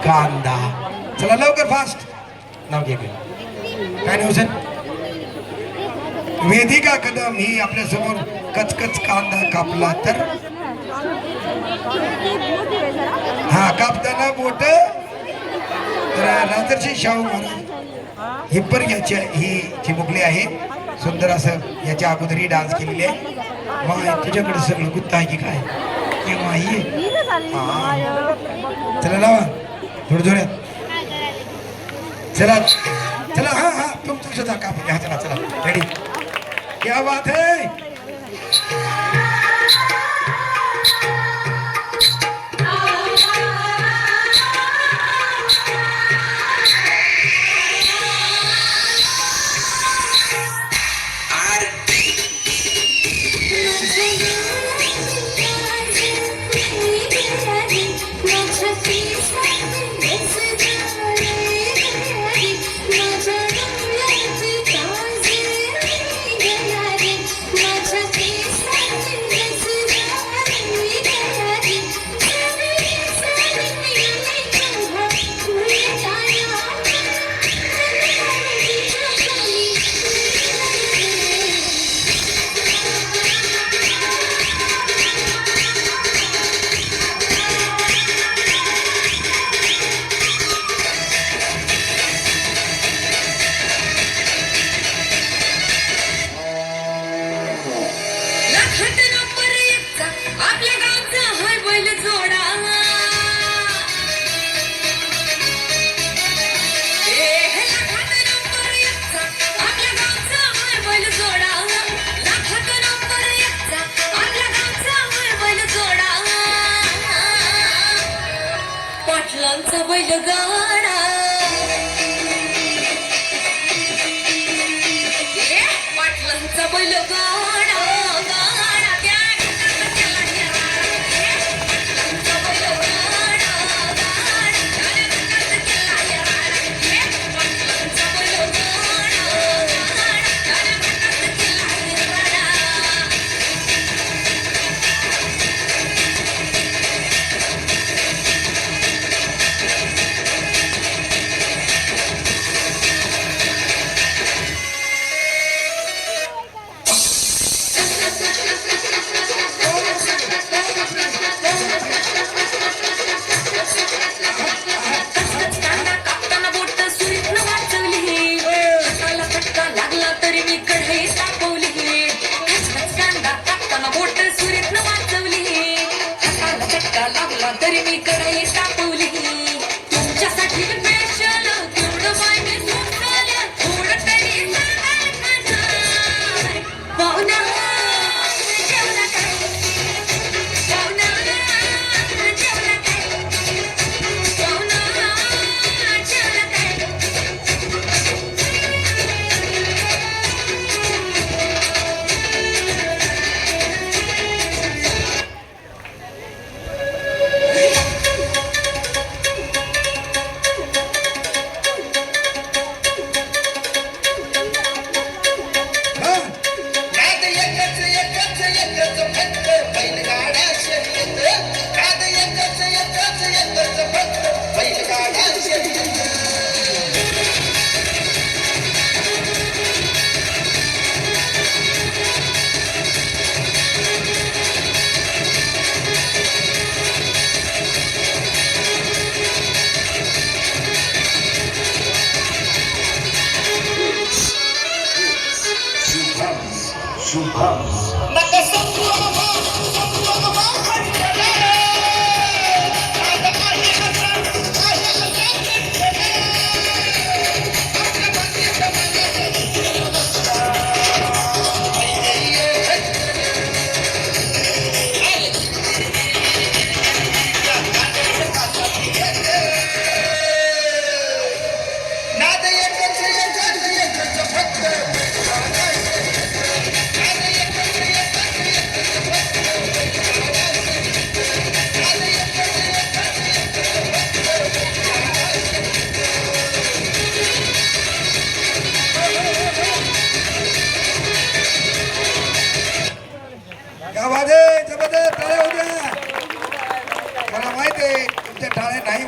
कांदा. चला लवकर फास्ट नाव घे. काय नाव सर? वेदिका कदम ही आपल्या समोर कचकच कांदा कापला तर हा कापताना बोट राजर्षी शाहू महाराज हिप्पर याची ही चिमुकली आहे. सुंदर असं याच्या अगोदरही डान्स केलेले आहे. माय तुझ्याकडे सगळं गुत्ता आहे की काय केव्हा ये. चला लावा थोडं जोरात. चला चला हा हा तुमचं सुद्धा कापून घ्या. चला चला रेडी. क्या बात है.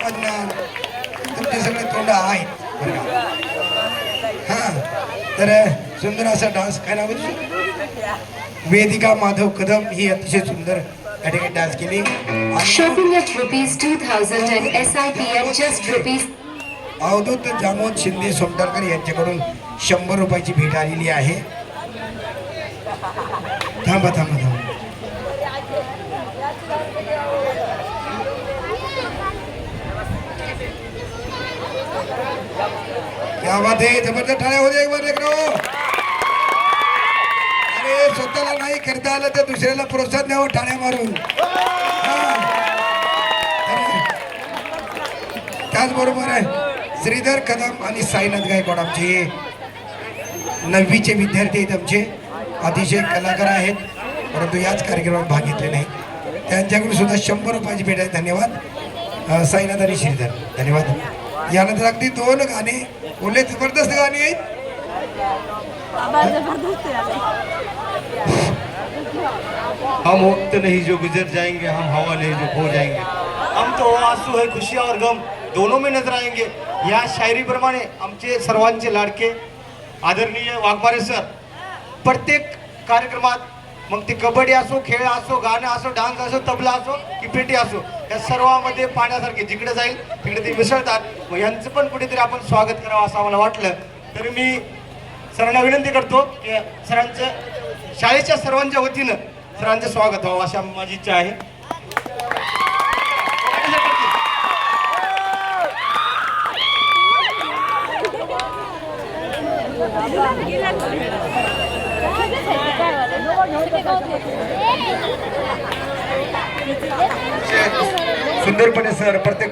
वाजणार तुमचे सगळे तोंड आहेत बरं का? हा तर सुंदर असा डान्स काय नाव आहे? वेदिका माधव कदम ही अतिशय सुंदर या ठिकाणी डान्स केली. Shopping at ₹2,000 and SIP at just rupees. Avadhoot Jamod Shinde सोमटारकर यांच्याकडून 100 रुपयाची भेट आलेली आहे. थांबा थांबा थांबा. क्या बात है, जबरदस्त टाळ्या होते एक बार लेकरो. अरे स्वतःला नाही करता आलं तर दुसऱ्याला प्रोत्साहन द्यावं टाळ्या मारून. त्याचबरोबर आहे श्रीधर कदम आणि साईनाथ गायकवाड आमचे 9वीचे विद्यार्थी आहेत. आमचे अतिशय कलाकार आहेत परंतु याच कार्यक्रमात भाग घेतले नाही. त्यांच्याकडून सुद्धा 100 रुपयाची भेट आहे. धन्यवाद साईनाथ आणि श्रीधर, धन्यवाद. यानंतर अगदी 2 गाणे बोलले, जबरदस्त गाणे आहेत. हम वक्त नहीं जो गुजर जाएंगे, हम हवा नहीं जो खो जाएंगे, हम तो आंसू है खुशियाँ और गम दोनों में नजर आएंगे. या शायरीप्रमाणे आमचे सर्वांचे लाडके आदरणीय वाघमारे सर प्रत्येक कार्यक्रमात, मग ते कबड्डी असो, खेळ असो, गाणं असो, डान्स असो, तबला असो की पेटी असो, या सर्वांमध्ये पाण्यासारखे जिकडे जाईल तिकडे ते मिसळतात. मग यांचं पण कुठेतरी आपण स्वागत करावं असं आम्हाला वाटलं. तर मी सरांना विनंती करतो की सरांचं शाळेच्या सर्वांच्या वतीनं सरांचं स्वागत व्हावं अशी माझी इच्छा आहे. सुंदरपणे सर प्रत्येक